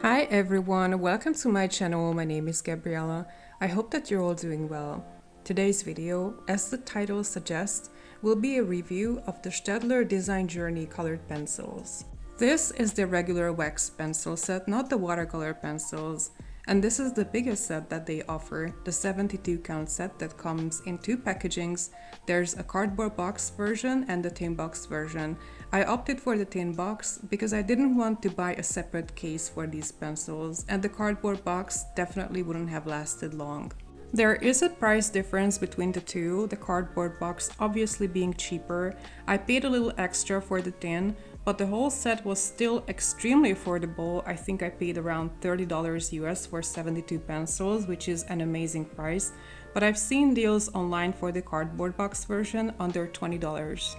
Hi everyone, welcome to my channel. My name is Gabriella. I hope that you're all doing well. Today's video, as the title suggests, will be a review of the Staedtler Design Journey colored pencils. This is the regular wax pencil set, not the watercolor pencils. And this is the biggest set that they offer, the 72 count set that comes in two packagings. There's a cardboard box version and the tin box version. I opted for the tin box because I didn't want to buy a separate case for these pencils, and the cardboard box definitely wouldn't have lasted long. There is a price difference between the two, the cardboard box obviously being cheaper. I paid a little extra for the tin, but the whole set was still extremely affordable. I think I paid around $30 US for 72 pencils, which is an amazing price. But I've seen deals online for the cardboard box version under $20.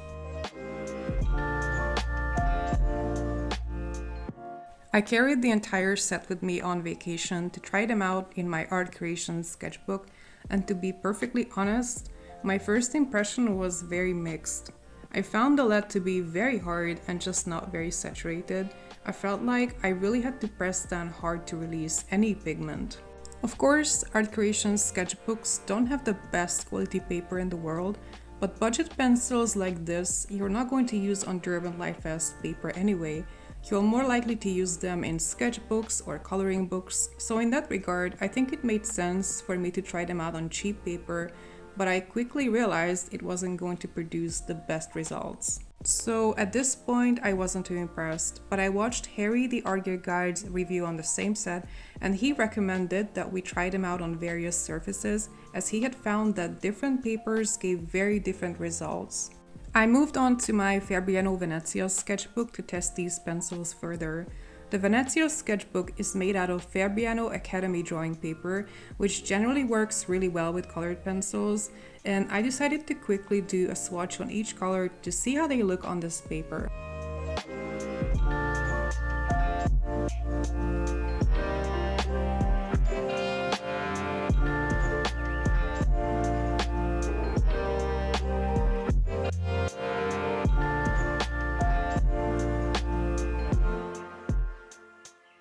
I carried the entire set with me on vacation to try them out in my art creation sketchbook, and to be perfectly honest, my first impression was very mixed. I found the lead to be very hard and just not very saturated. I felt like I really had to press down hard to release any pigment. Of course, art creation sketchbooks don't have the best quality paper in the world, but budget pencils like this, you're not going to use on Durban Lightfast paper anyway. You're more likely to use them in sketchbooks or coloring books, so in that regard, I think it made sense for me to try them out on cheap paper, but I quickly realized it wasn't going to produce the best results. So at this point, I wasn't too impressed, but I watched Harry the Art Gear Guide's review on the same set, and he recommended that we try them out on various surfaces, as he had found that different papers gave very different results. I moved on to my Fabriano Venezia sketchbook to test these pencils further. The Venezia sketchbook is made out of Fabriano Academy drawing paper, which generally works really well with colored pencils, and I decided to quickly do a swatch on each color to see how they look on this paper.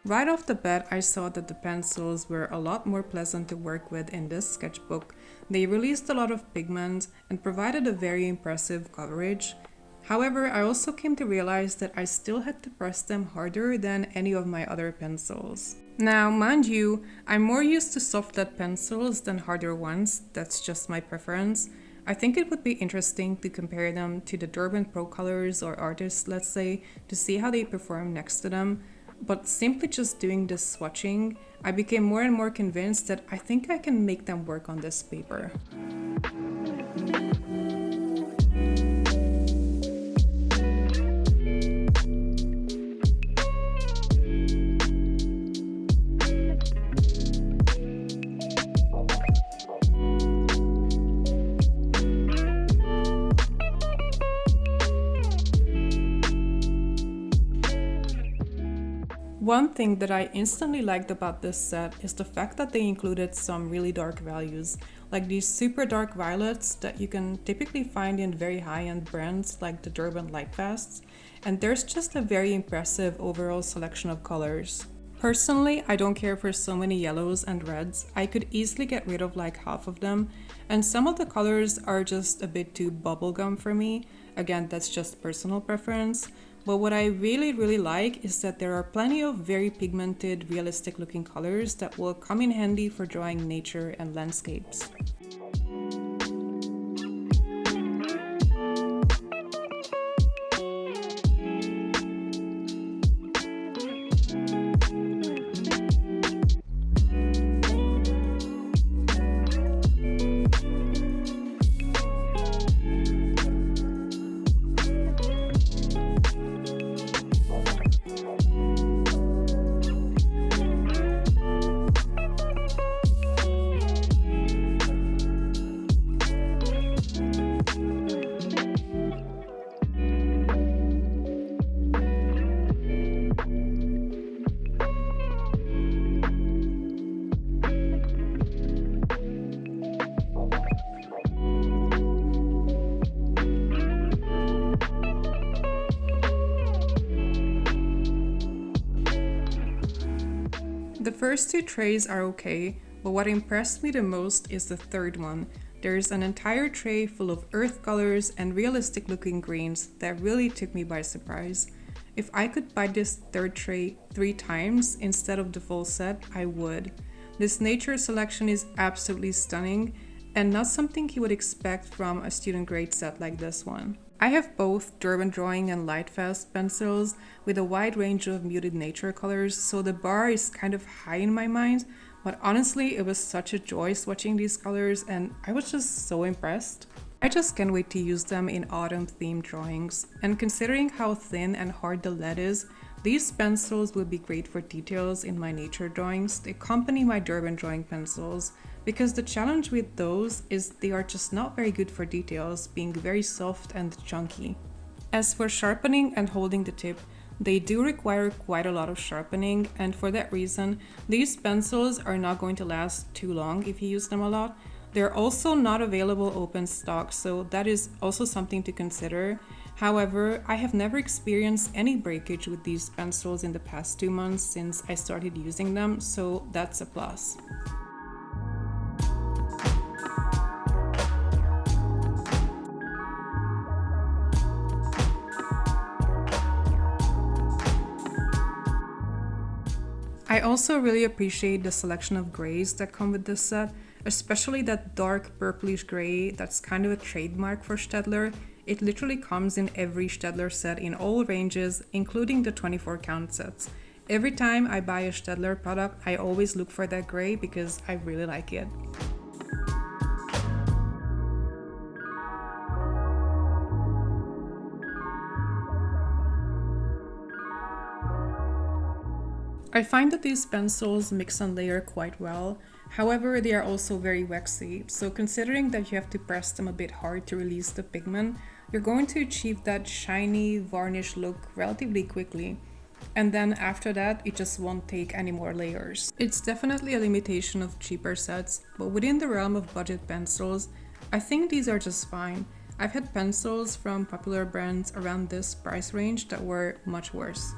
Right off the bat, I saw that the pencils were a lot more pleasant to work with in this sketchbook. They released a lot of pigment and provided a very impressive coverage. However, I also came to realize that I still had to press them harder than any of my other pencils. Now, mind you, I'm more used to soft lead pencils than harder ones. That's just my preference. I think it would be interesting to compare them to the Durban Pro Colors or Artists, let's say, to see how they perform next to them. But simply just doing this swatching, I became more and more convinced that I think I can make them work on this paper. One thing that I instantly liked about this set is the fact that they included some really dark values, like these super dark violets that you can typically find in very high-end brands like the Durban Lightfasts, and there's just a very impressive overall selection of colors. Personally, I don't care for so many yellows and reds. I could easily get rid of like half of them, and some of the colors are just a bit too bubblegum for me. Again, that's just personal preference. But what I really like is that there are plenty of very pigmented, realistic looking colors that will come in handy for drawing nature and landscapes. The first two trays are okay, but what impressed me the most is the third one. There's an entire tray full of earth colors and realistic looking greens that really took me by surprise. If I could buy this third tray 3 times instead of the full set, I would. This nature selection is absolutely stunning and not something you would expect from a student grade set like this one. I have both Durban Drawing and Lightfast pencils with a wide range of muted nature colors, so the bar is kind of high in my mind, but honestly it was such a joy swatching these colors and I was just so impressed. I just can't wait to use them in autumn themed drawings, and considering how thin and hard the lead is, these pencils will be great for details in my nature drawings to accompany my Durban Drawing pencils, because the challenge with those is they are just not very good for details, being very soft and chunky. As for sharpening and holding the tip, they do require quite a lot of sharpening, and for that reason, these pencils are not going to last too long if you use them a lot. They're also not available open stock, so that is also something to consider. However, I have never experienced any breakage with these pencils in the past 2 months since I started using them, so that's a plus. I also really appreciate the selection of grays that come with this set, especially that dark purplish gray that's kind of a trademark for Staedtler. It literally comes in every Staedtler set in all ranges, including the 24 count sets. Every time I buy a Staedtler product, I always look for that gray because I really like it. I find that these pencils mix and layer quite well. However, they are also very waxy, so considering that you have to press them a bit hard to release the pigment, you're going to achieve that shiny, varnish look relatively quickly. And then after that, it just won't take any more layers. It's definitely a limitation of cheaper sets, but within the realm of budget pencils, I think these are just fine. I've had pencils from popular brands around this price range that were much worse.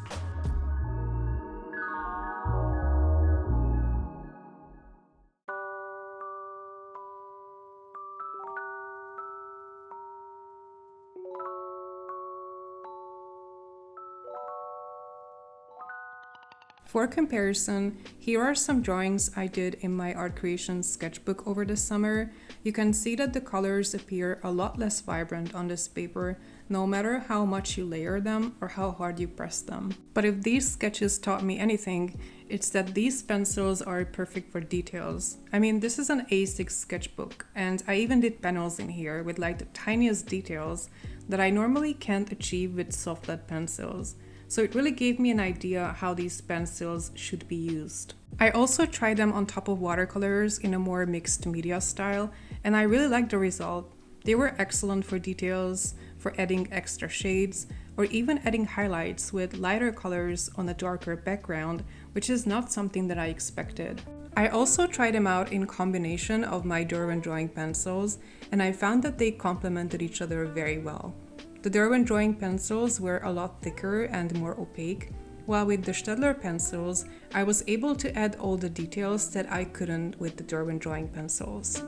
For comparison, here are some drawings I did in my art creation sketchbook over the summer. You can see that the colors appear a lot less vibrant on this paper, no matter how much you layer them or how hard you press them. But if these sketches taught me anything, it's that these pencils are perfect for details. I mean, this is an A6 sketchbook, and I even did panels in here with like the tiniest details that I normally can't achieve with soft lead pencils. So it really gave me an idea how these pencils should be used. I also tried them on top of watercolors in a more mixed media style, and I really liked the result. They were excellent for details, for adding extra shades, or even adding highlights with lighter colors on a darker background, which is not something that I expected. I also tried them out in combination of my Durban Drawing pencils, and I found that they complemented each other very well. The Durban Drawing pencils were a lot thicker and more opaque, while with the Staedtler pencils, I was able to add all the details that I couldn't with the Durban Drawing pencils.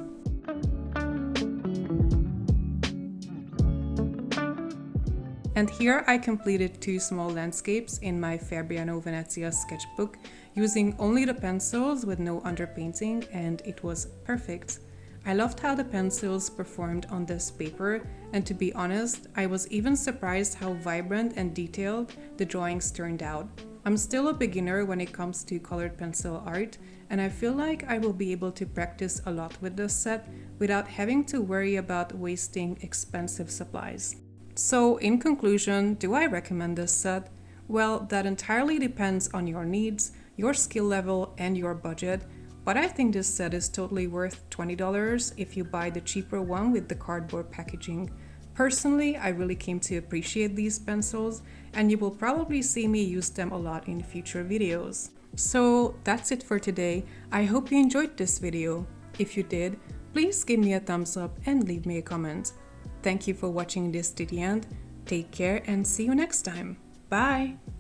And here I completed 2 small landscapes in my Fabriano Venezia sketchbook using only the pencils with no underpainting, and it was perfect. I loved how the pencils performed on this paper, and to be honest, I was even surprised how vibrant and detailed the drawings turned out. I'm still a beginner when it comes to colored pencil art, and I feel like I will be able to practice a lot with this set without having to worry about wasting expensive supplies. So in conclusion, do I recommend this set? Well, that entirely depends on your needs, your skill level, and your budget. But I think this set is totally worth $20 if you buy the cheaper one with the cardboard packaging. Personally, I really came to appreciate these pencils, and you will probably see me use them a lot in future videos. So that's it for today. I hope you enjoyed this video. If you did, please give me a thumbs up and leave me a comment. Thank you for watching this to the end. Take care and see you next time. Bye!